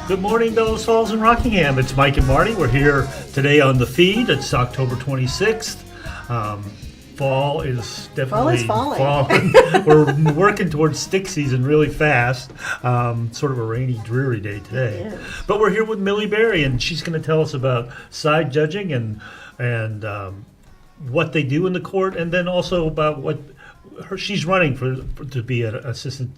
Good morning, Bellows Falls and Rockingham. It's Mike and Marty. We're here today on the feed. It's October 26th. Fall is definitely falling. We're working towards stick season really fast. Sort of a rainy, dreary day today. But we're here with Millie Barry, and she's going to tell us about side judging and what they do in the court, and then also about what she's running for to be an assistant.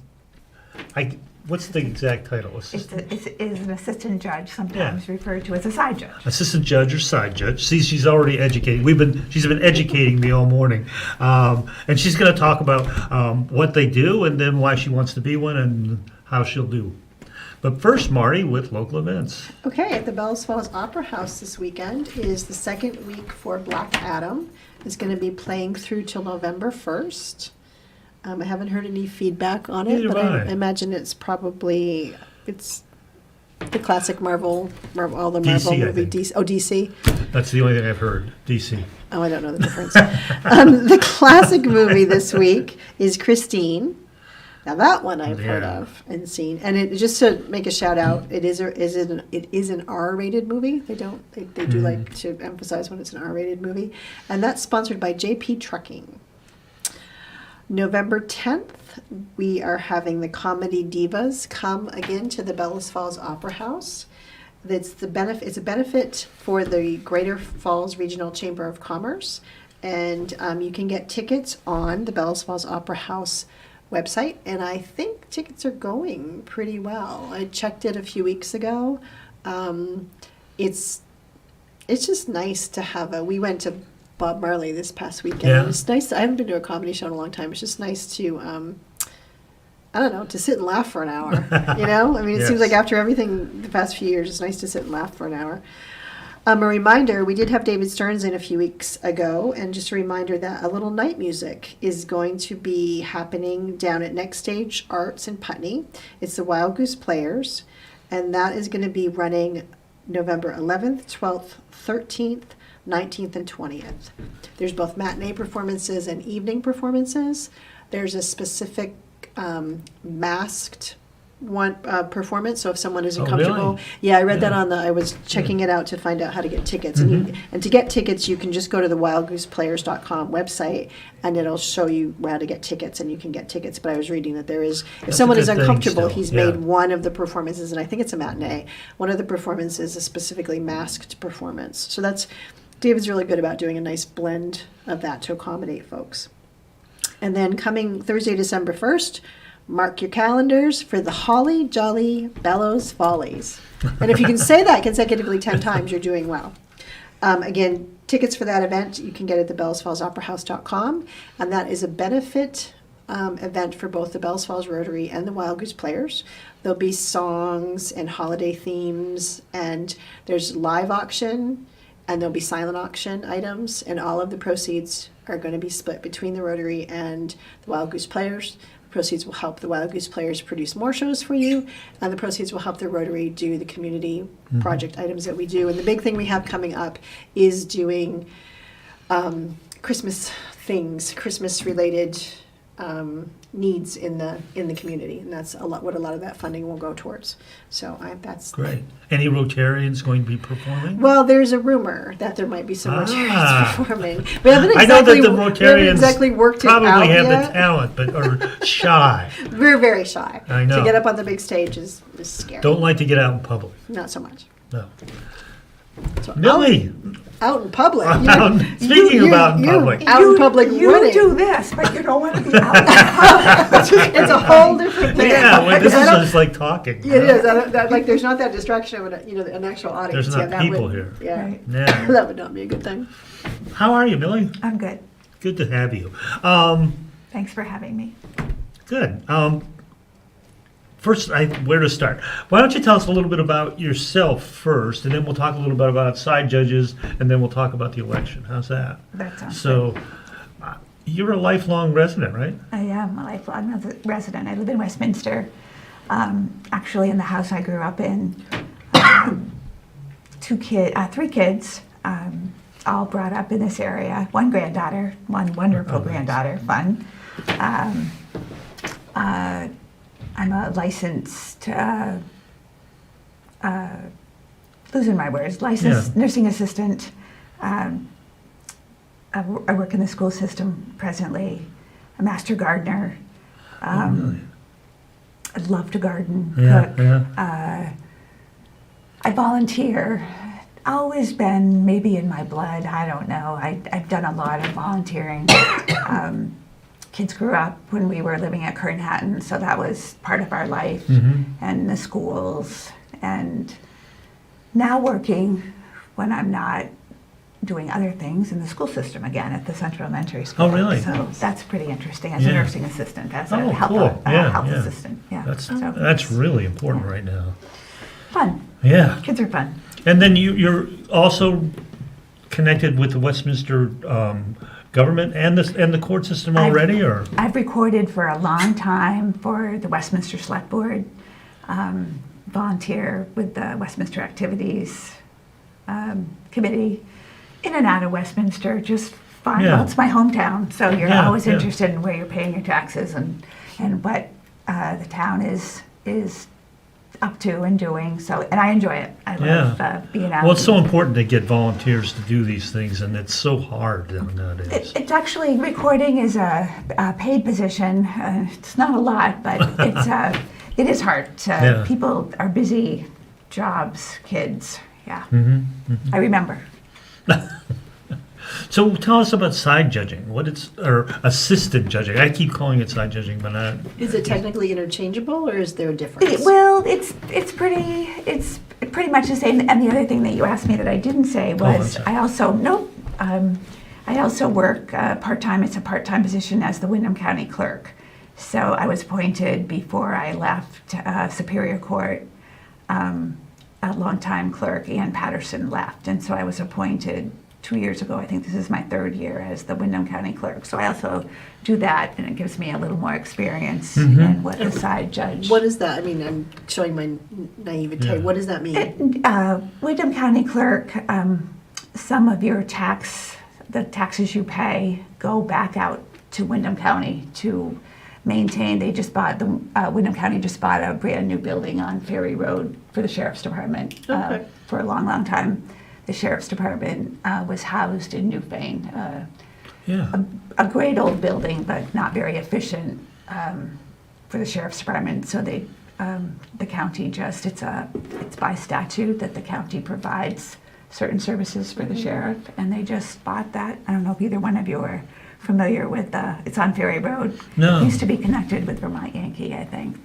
What's the exact title? It's an assistant judge, sometimes referred to as a side judge. Assistant judge or side judge. See, she's already educating. She's been educating me all morning, and she's going to talk about what they do and then why she wants to be one and how she'll do. But first, Marty, with local events. Okay, at the Bellows Falls Opera House this weekend is the second week for Black Adam. It's going to be playing through till November 1st. I haven't heard any feedback on it, but I imagine it's the classic Marvel, all the Marvel DC, movie. DC. Oh, DC. That's the only thing I've heard. DC. Oh, I don't know the difference. The classic movie this week is Christine. Now that one I've heard of and seen, and it just to make a shout out, it is an R-rated movie. They do like to emphasize when it's an R-rated movie, and that's sponsored by JP Trucking. November 10th, we are having the Comedy Divas come again to the Bellows Falls Opera House. It's a benefit for the Greater Falls Regional Chamber of Commerce, and you can get tickets on the Bellows Falls Opera House website, and I think tickets are going pretty well. I checked it a few weeks ago. It's just nice to have we went to Bob Marley this past weekend. Yeah. It's nice. I haven't been to a comedy show in a long time. It's just nice to, I don't know, to sit and laugh for an hour. You know, I mean, it seems like after everything the past few years, it's nice to sit and laugh for an hour. A reminder: we did have David Stearns in a few weeks ago, and just a reminder that a little night music is going to be happening down at Next Stage Arts in Putney. It's the Wild Goose Players, and that is going to be running November 11th, 12th, 13th. 19th and 20th. There's both matinee performances and evening performances. There's a specific masked one performance, so if someone isn't comfortable. Really? Yeah, I read that I was checking it out to find out how to get tickets. And to get tickets, you can just go to the wildgooseplayers.com website, and it'll show you how to get tickets, and you can get tickets. But I was reading that there is, if someone is uncomfortable, he's made one of the performances, and I think it's a matinee, one of the performances is a specifically masked performance. So David's really good about doing a nice blend of that to accommodate folks. And then coming Thursday, December 1st, mark your calendars for the Holly Jolly Bellows Follies. And if you can say that consecutively 10 times, you're doing well. Again, tickets for that event you can get at the BellowsFallsOperaHouse.com, and that is a benefit event for both the Bellows Falls Rotary and the Wild Goose Players. There'll be songs and holiday themes, and there's live auction, and there'll be silent auction items, and all of the proceeds are going to be split between the Rotary and the Wild Goose Players. The proceeds will help the Wild Goose Players produce more shows for you, and the proceeds will help the Rotary do the community project items that we do. And the big thing we have coming up is doing Christmas things, Christmas-related needs in the community, and that's what a lot of that funding will go towards. So that's great. Any Rotarians going to be performing? Well, there's a rumor that there might be some Rotarians performing. We haven't I know that the Rotarians worked probably it out have yet. the talent, but are shy. We're very shy. I know. To get up on the big stage is scary. Don't like to get out in public. Not so much. No. So Millie. Out in public. Speaking about in public. Out in public You running. do this, but you don't want to be out in public. It's a whole different thing. Yeah, well, this is just like talking. It is. There's not that distraction of an actual audience. There's not people here. Yeah. Right. Yeah. That would not be a good thing. How are you, Millie? I'm good. Good to have you. Thanks for having me. Good. First, where to start? Why don't you tell us a little bit about yourself first, and then we'll talk a little bit about side judges, and then we'll talk about the election. How's that? That sounds So, you're a lifelong resident, right? I am a lifelong resident. I live in Westminster. Actually, in the house I grew up in. 3 kids, all brought up in this area. One granddaughter, one wonderful granddaughter, fun. I'm a licensed losing my words, licensed nursing assistant. I work in the school system presently, a master gardener. Really? I love to garden, Yeah, cook. yeah. I volunteer. Always been maybe in my blood. I don't know. I've done a lot of volunteering. Kids grew up when we were living at Kernhattan, so that was part of our life, and the schools. And now working when I'm not doing other things in the school system again at the Central Elementary School. Oh, really? So that's pretty interesting as a Yeah. nursing assistant, as a Oh, health, cool. health Yeah. assistant. Yeah. So That's really important right now. fun. Yeah. Kids are fun. And then you're also connected with the Westminster government and the court system already, or? I've recorded for a long time for the Westminster Select Board, volunteer with the Westminster Activities Committee, in and out of Westminster, just fine. Yeah. Well, it's my hometown, so you're Yeah, always yeah. interested in where you're paying your taxes and what the town is up to and doing. So, and I enjoy it. I love being out. Well, it's so important to get volunteers to do these things, and it's so hard nowadays. It's actually, recording is a paid position. It's not a lot, but it is hard. Yeah. People are busy, jobs, kids. Yeah, I remember. So tell us about side judging. Or assisted judging? I keep calling it side judging, but not. Is it technically interchangeable, or is there a difference? Well, it's pretty much the same. And the other thing that you asked me that I didn't say was sorry. I also work part-time. It's a part-time position as the Windham County Clerk. So I was appointed before I left Superior Court. A longtime clerk, Ann Patterson, left, and so I was appointed 2 years ago. I think this is my third year as the Windham County Clerk. So I also do that, and it gives me a little more experience in what the side judge. What is that? I mean, I'm showing my naivete. Yeah. What does that mean? Windham County Clerk, some of your the taxes you pay go back out to Windham County to maintain. They just bought, Windham County just bought a brand new building on Ferry Road for the Sheriff's Department. Okay. For a long, long time, the Sheriff's Department was housed in Newfane. A great old building, but not very efficient for the Sheriff's Department. So the county it's by statute that the county provides certain services for the sheriff, and they just bought that. I don't know if either one of you are familiar with it's on Ferry Road. No. It used to be connected with Vermont Yankee, I think.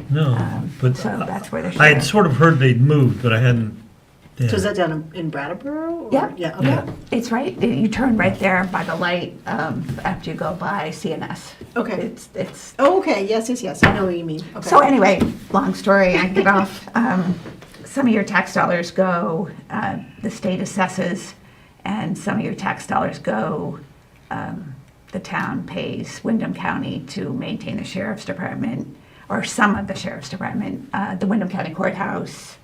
No, but So that's where the I had sheriff. sort of heard they'd moved, but I hadn't. Yeah. So is that down in Brattleboro? Or? Yeah. Yeah. Okay. Yeah, it's right. You turn right there by the light after you go by CNS. Okay. It's. Oh, okay. Yes. I know what you mean. Okay. So anyway, long story. I get off. Some of your tax dollars go. The state assesses, and some of your tax dollars go. The town pays Windham County to maintain the Sheriff's Department, or some of the Sheriff's Department, the Windham County Courthouse,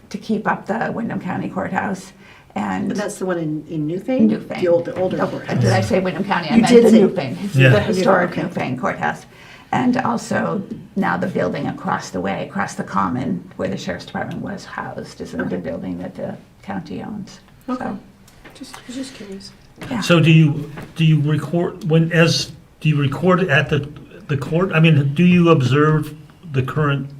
to keep up the Windham County Courthouse. And But that's the one in Newfane? Newfane. The older courthouse. Did I say Windham County? I You meant did the say- Newfane. It's Yeah. the historic Okay. Newfane Courthouse. And also now the building across the way, across the common where the Sheriff's Department was housed, is another building that the county owns. Okay. So, Just curious. yeah. So do you record do you record at the court? I mean, do you observe the current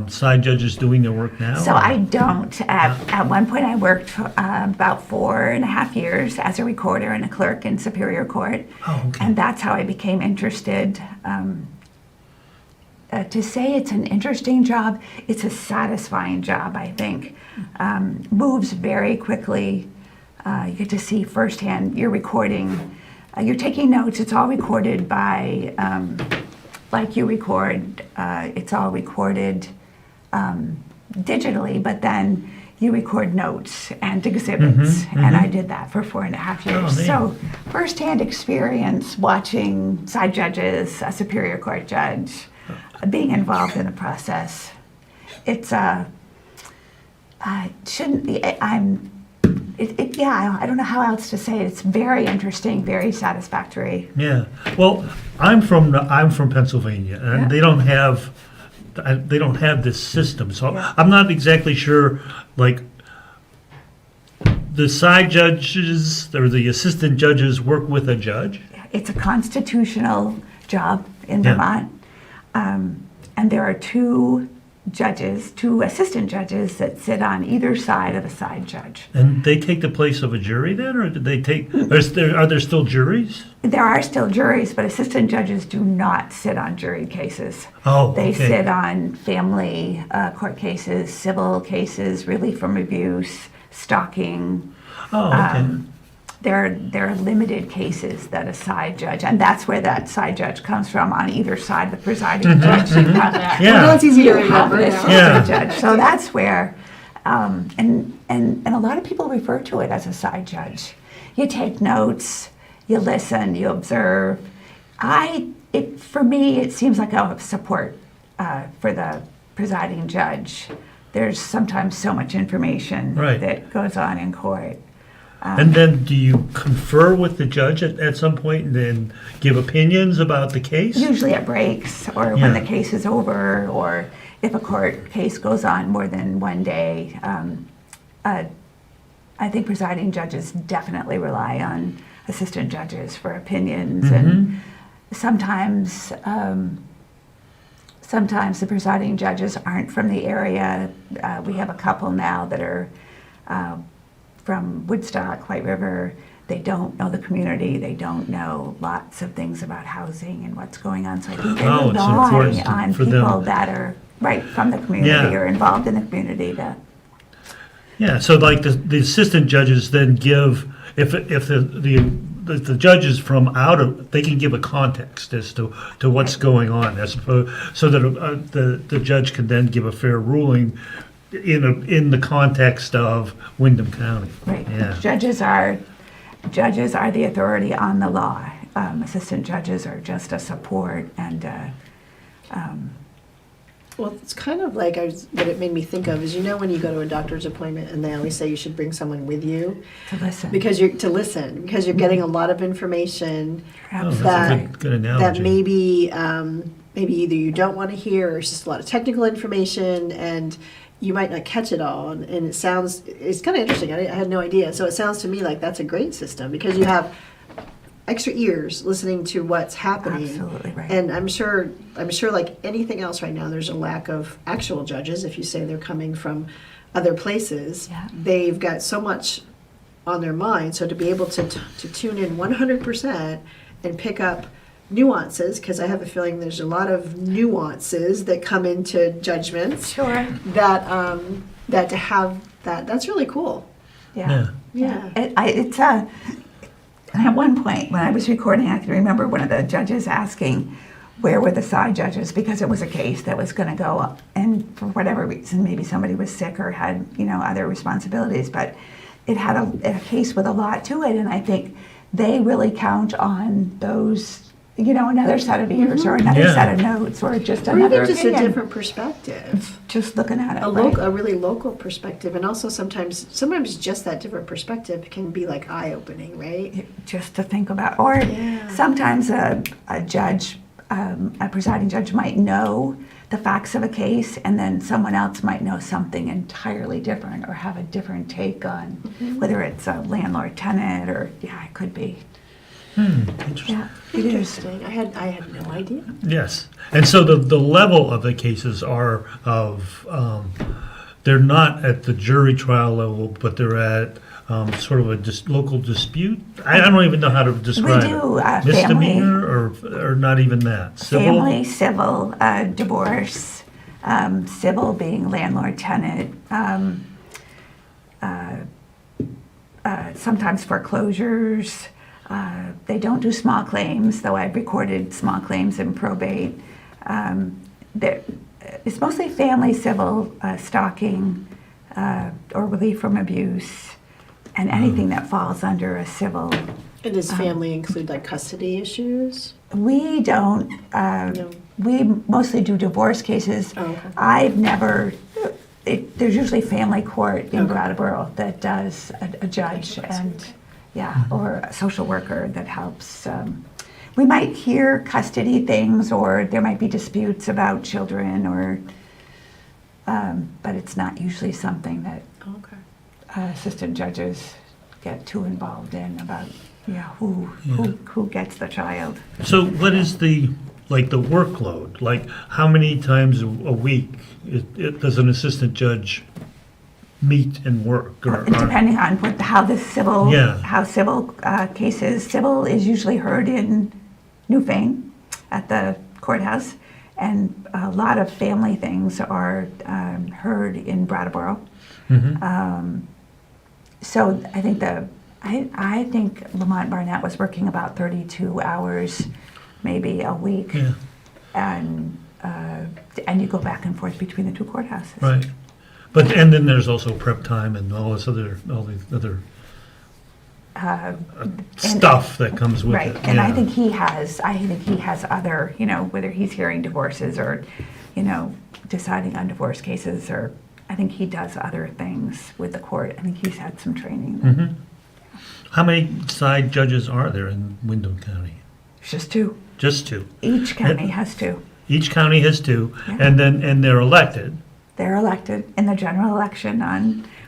side judges doing their work now? So I don't. At one point, I worked for about 4.5 years as a recorder and a clerk in Superior Court. Oh, okay. And that's how I became interested. To say it's an interesting job, it's a satisfying job, I think. Moves very quickly. You get to see firsthand. You're recording. You're taking notes. It's all recorded by, like you record. It's all recorded digitally, but then you record notes and exhibits. And I did that for 4.5 years. neat. So firsthand experience watching side judges, a Superior Court judge, being involved in the process. It's shouldn't be. I don't know how else to say it. It's very interesting, very satisfactory. Yeah. Well, I'm from Pennsylvania, and Yeah. they don't have they don't have this system. So Yeah. I'm not exactly sure, like, the side judges or the assistant judges work with a judge? It's a constitutional job in Yeah. Vermont. And there are two assistant judges that sit on either side of a side judge. And they take the place of a jury then, or did they take, are there still juries? There are still juries, but assistant judges do not sit on jury cases. Oh, They okay. sit on family court cases, civil cases, relief from abuse, stalking. Oh, okay. There are limited cases that a side judge, and that's where that side judge comes from, on either side of the presiding judge. You have that. Yeah. Well, that's easy to You have remember. an now. assistant judge. So that's where, and a lot of people refer to it as a side judge. You take notes, you listen, you observe. For me, it seems like a support for the presiding judge. There's sometimes so much information Right. that goes on in court. And then do you confer with the judge at some point and then give opinions about the case? Usually at breaks, or Yeah. when the case is over, or if a court case goes on more than one day. I think presiding judges definitely rely on assistant judges for opinions, and sometimes the presiding judges aren't from the area. We have a couple now that are from Woodstock, White River. They don't know the community. They don't know lots of things about housing and what's going on. So I think they Oh, it's rely important on for people them. that are right from the community Yeah. or involved in the community. Yeah, so like the assistant judges then give, if the judge is from out of, they can give a context as to what's going on, as opposed, so that the judge can then give a fair ruling in the context of Windham County. Right. Yeah. Judges are the authority on the law. Assistant judges are just a support and. Well, it's kind of like what it made me think of is, when you go to a doctor's appointment and they always say you should bring someone with you To listen. because you're getting a lot of information Oh, that's Absolutely. a good that analogy. maybe either you don't want to hear, or it's just a lot of technical information and you might not catch it all. And it's kind of interesting. I had no idea. So it sounds to me like that's a great system because you have extra ears listening to what's happening. Absolutely right. And I'm sure like anything else right now, there's a lack of actual judges. If you say they're coming from other places, Yeah. they've got so much on their mind. So to be able to tune in 100% and pick up nuances, because I have a feeling there's a lot of nuances that come into judgments. Sure. That to have that's really cool. Yeah. Yeah. At one point when I was recording, I can remember one of the judges asking where were the side judges, because it was a case that was going to go up, and for whatever reason, maybe somebody was sick or had other responsibilities, but it had a case with a lot to it, and I think they really count on those. Another set of ears or another Yeah. set of notes or just Or another even just opinion. a different perspective. Just looking at it. A really local perspective, and also sometimes just that different perspective can be like eye-opening, right? Just to think about. Or Yeah. sometimes a judge, a presiding judge might know the facts of a case, and then someone else might know something entirely different or have a different take on whether it's a landlord-tenant or, it could be. Interesting. Yeah, it is. Interesting. I had no idea. Yes, and so the level of the cases are of, they're not at the jury trial level, but they're at sort of a local dispute. I don't even know how to describe We do it. family. Misdemeanor or not even that? Civil? Family, civil, divorce, civil being landlord-tenant, sometimes foreclosures. They don't do small claims, though I've recorded small claims in probate. It's mostly family, civil, stalking, or relief from abuse, and anything that falls under a civil. And does family include like custody issues? We don't. No. We mostly do divorce cases. Oh, okay. I've never. There's usually family court in Okay. Brattleboro that does a judge and or a social worker that helps. we might hear custody things, or there might be disputes about children, or but it's not usually something that assistant judges get too involved in about who gets the child. So what is the workload? Like, how many times a week does an assistant judge meet and work? Or depending on how civil cases. Civil is usually heard in Newfane at the courthouse, and a lot of family things are heard in Brattleboro. So I think Lamont Barnett was working about 32 hours, maybe a week, and you go back and forth between the two courthouses. Right, and then there's also prep time and all these other stuff that comes with it. Right, and I think he has other, whether he's hearing divorces or, deciding on divorce cases, or I think he does other things with the court. I think he's had some training. How many side judges are there in Windham County? Just two. Just two. Each county has two. Each county has two, and they're elected. They're elected in the general election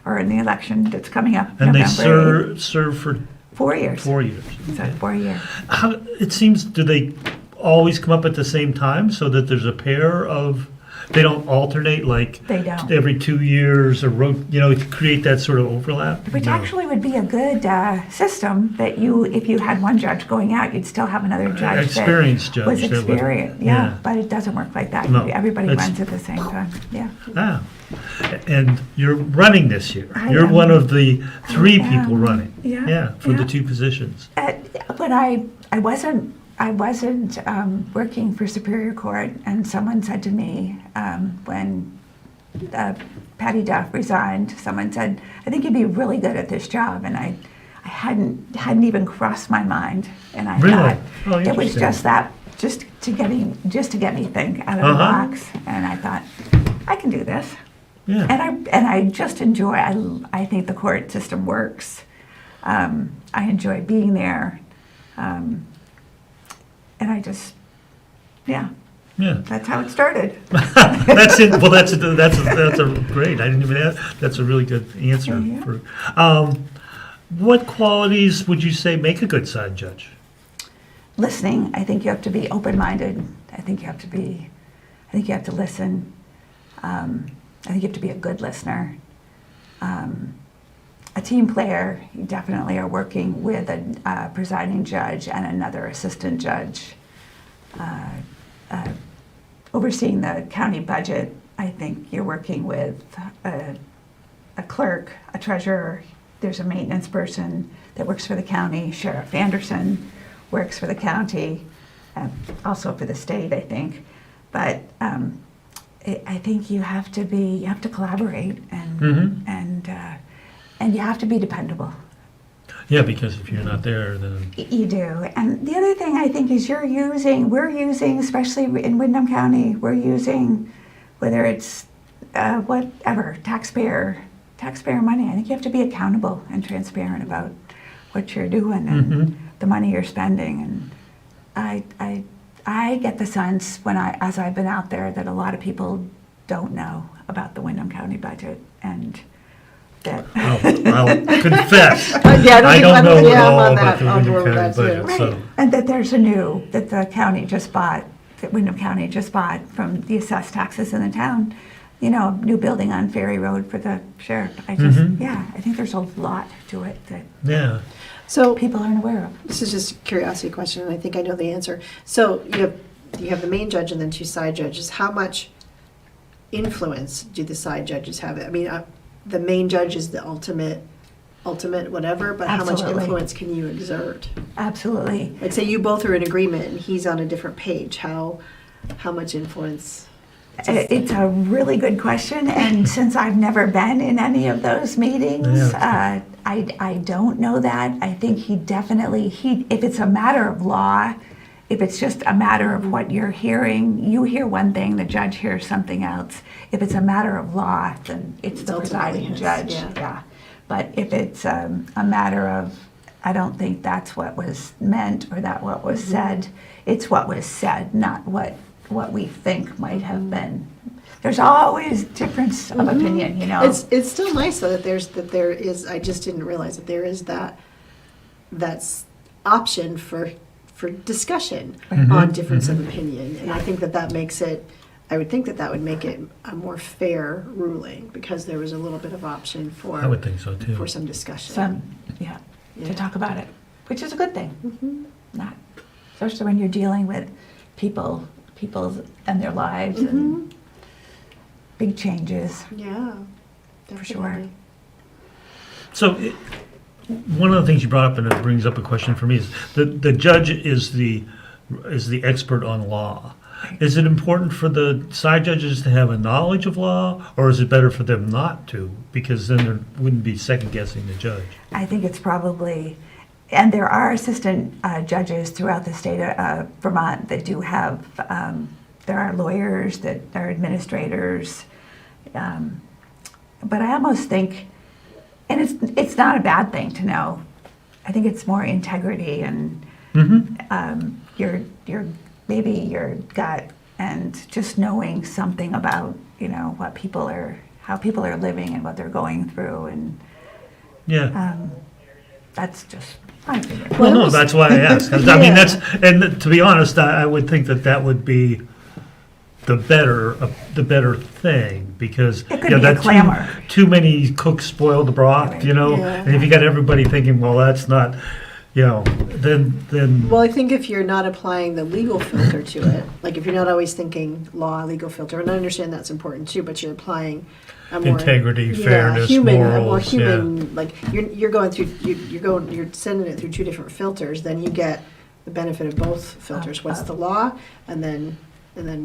or in the election that's coming up. And November they serve for 4 years. 4 years. So 4 years. It seems, do they always come up at the same time so that there's a pair of? They don't alternate they don't. every 2 years or to create that sort of overlap? Which actually would be a good system that if you had one judge going out, you'd still have another judge experienced that was judge. experienced. But it doesn't work like that. No, Everybody runs at the same time. Yeah. And you're running this year. You're one of the 3 people running. For the 2 positions. But I wasn't working for Superior Court, and someone said to me when Patty Duff resigned, someone said, "I think you'd be really good at this job," and I hadn't even crossed my mind, and I thought it was just to get me think out of the box, and I thought I can do this, and I just enjoy. I think the court system works. I enjoy being there. And I just, that's how it started. That's it. Well, that's a great. I didn't even ask. That's a really good answer. What qualities would you say make a good side judge? Listening. I think you have to be open-minded. I think you have to listen. I think you have to be a good listener. A team player. You definitely are working with a presiding judge and another assistant judge. Overseeing the county budget, I think you're working with a clerk, a treasurer. There's a maintenance person that works for the county. Sheriff Anderson works for the county, also for the state, I think. But I think you have to collaborate and you have to be dependable. Yeah, because if you're not there, then you do. And the other thing I think is we're using, especially in Windham County, we're using, whether it's whatever, taxpayer money. I think you have to be accountable and transparent about what you're doing and the money you're spending. And I get the sense as I've been out there, that a lot of people don't know about the Windham County budget, and I'll confess. I don't know at all about the Windham County budget. Right. So. And that that the county just bought, that Windham County just bought from the assessed taxes in the town, new building on Ferry Road for the sheriff. I think there's a lot to it that so people aren't aware of. This is just a curiosity question, and I think I know the answer. So you have the main judge and then 2 side judges. How much influence do the side judges have? I mean, the main judge is the ultimate whatever, but Absolutely. How much influence can you exert? Absolutely. Like, say you both are in agreement and he's on a different page. How much influence? It's a really good question, and since I've never been in any of those meetings, I don't know that. I think if it's a matter of law, if it's just a matter of what you're hearing, you hear one thing, the judge hears something else. If it's a matter of law, then it's the presiding judge. Yeah. But if it's a matter of I don't think that's what was meant or that what was said. It's what was said, not what we think might have been. There's always difference of opinion, you know. It's still nice though that there is. I just didn't realize that there is that's option for discussion on difference of opinion, and I think that makes it. I would think that would make it a more fair ruling because there was a little bit of option for. I would think so too. For some discussion. To talk about it, which is a good thing. Not, especially when you're dealing with people and their lives and big changes. Yeah, definitely. For sure. So, one of the things you brought up, and it brings up a question for me, is the judge is the expert on law. Is it important for the side judges to have a knowledge of law, or is it better for them not to? Because then there wouldn't be second guessing the judge. I think it's probably, and there are assistant judges throughout the state of Vermont that do have, there are lawyers that are administrators, but I almost think, and it's not a bad thing to know. I think it's more integrity and maybe your gut and just knowing something about, you know, how people are living and what they're going through, and that's just my opinion. Well, no, that's why I asked. 'Cause, I mean, and to be honest, I would think that would be the better thing, because it could be a clamor. Too many cooks spoil the broth, you know. Yeah. And if you got everybody thinking, well, that's not, you know, then. Well, I think if you're not applying the legal filter to it, like if you're not always thinking law, legal filter, and I understand that's important too, but you're applying a more integrity, fairness, a more morals, human. Like you're going through, you're sending it through two different filters. Then you get the benefit of both filters. What's the law, and then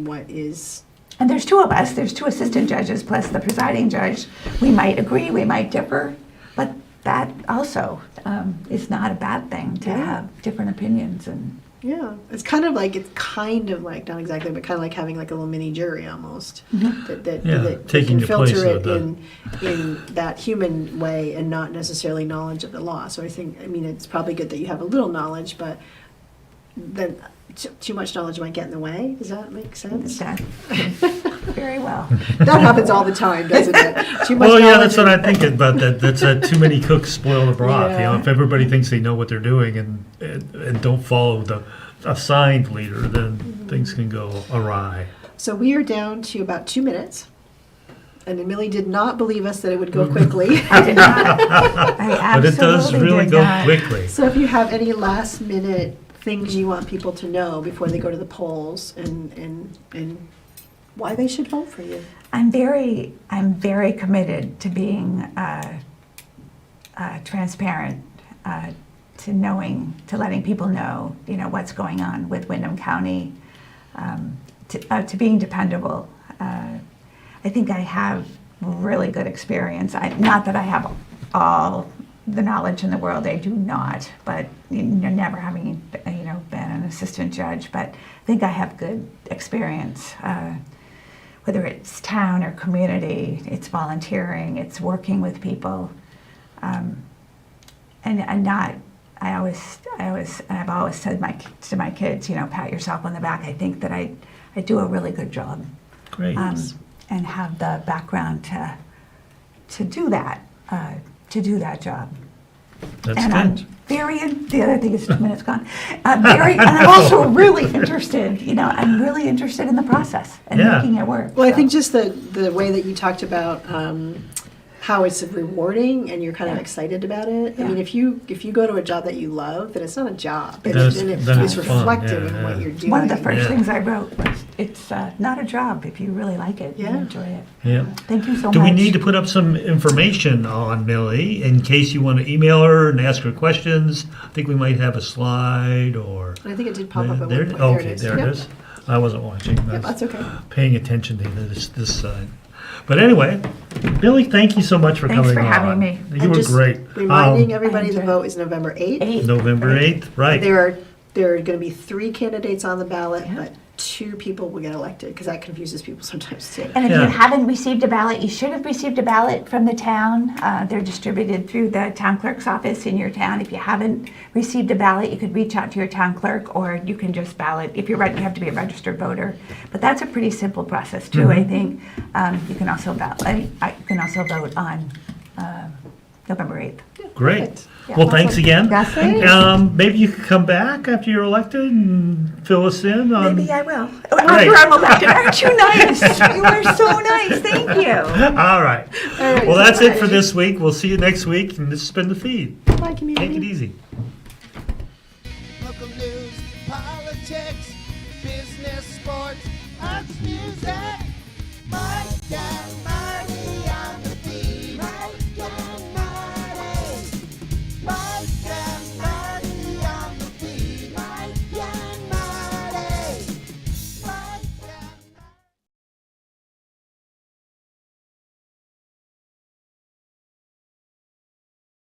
what is. And there's two of us. There's two assistant judges plus the presiding judge. We might agree, we might differ, but that also is not a bad thing to have different opinions. And it's kind of like not exactly, but kind of like having like a little mini jury almost. That taking can your place filter of it in that human way and not necessarily knowledge of the law. So I mean it's probably good that you have a little knowledge, but then too much knowledge might get in the way. Does that make sense? Very well. That happens all the time, doesn't it? Too much Well, yeah, knowledge that's what I think about that. That's too many cooks spoil the broth. You know, if everybody thinks they know what they're doing and don't follow the assigned leader, then things can go awry. So we are down to about 2 minutes. And Millie did not believe us that it would go quickly. I did not. I But it does really did go not. quickly. So if you have any last minute things you want people to know before they go to the polls and why they should vote for you. I'm very committed to being transparent, to letting people know, you know, what's going on with Windham County, to being dependable. I think I have really good experience. Not that I have all the knowledge in the world, I do not, but never having been an assistant judge, but I think I have good experience, whether it's town or community, it's volunteering, it's working with people, and I've always said to my kids, you know, pat yourself on the back. I think that I do a really good job. Great. And have the background to do that job. That's And good. the other thing is 2 minutes gone. And I'm also really interested, I'm really interested in the process and making it work. Well, I think just the way that you talked about how it's rewarding and you're kind of excited about it. Yeah. I mean, if you go to a job that you love, then it's not a job. Then It's it's reflective fun. in what you're doing. One of the first things I wrote was, it's not a job if you really like it and enjoy it. Yeah. Thank you so much. Do we need to put up some information on Millie in case you want to email her and ask her questions? I think we might have a slide or. I think it did pop up at there. one point. Okay, There it is. there it is. I wasn't watching. I was that's okay. paying attention to this side. But anyway, Millie, thank you so much for Thanks coming for on. having me. You And were just great. Reminding I everybody the enjoyed vote is November 8th. November 8th, right. There are there are going to be 3 candidates on the ballot, but 2 people will get elected, because that confuses people sometimes too. And if you haven't received a ballot, you should have received a ballot from the town. They're distributed through the town clerk's office in your town. If you haven't received a ballot, you could reach out to your town clerk, or you can just ballot. If you're right, you have to be a registered voter. But that's a pretty simple process too, I think. You can also vote on November 8th. Great. Yeah, Well, thanks again. That's great. Maybe you could come back after you're elected and fill us in on. Maybe I will. After I'm elected. Aren't you nice? You are so nice. Thank you. All right. Well, that's it for this week. We'll see you next week, and this has been The Feed. Bye, community. Take it easy. Local news, politics, business, sports, arts, music. Mike and Marty on The Feed. Mike and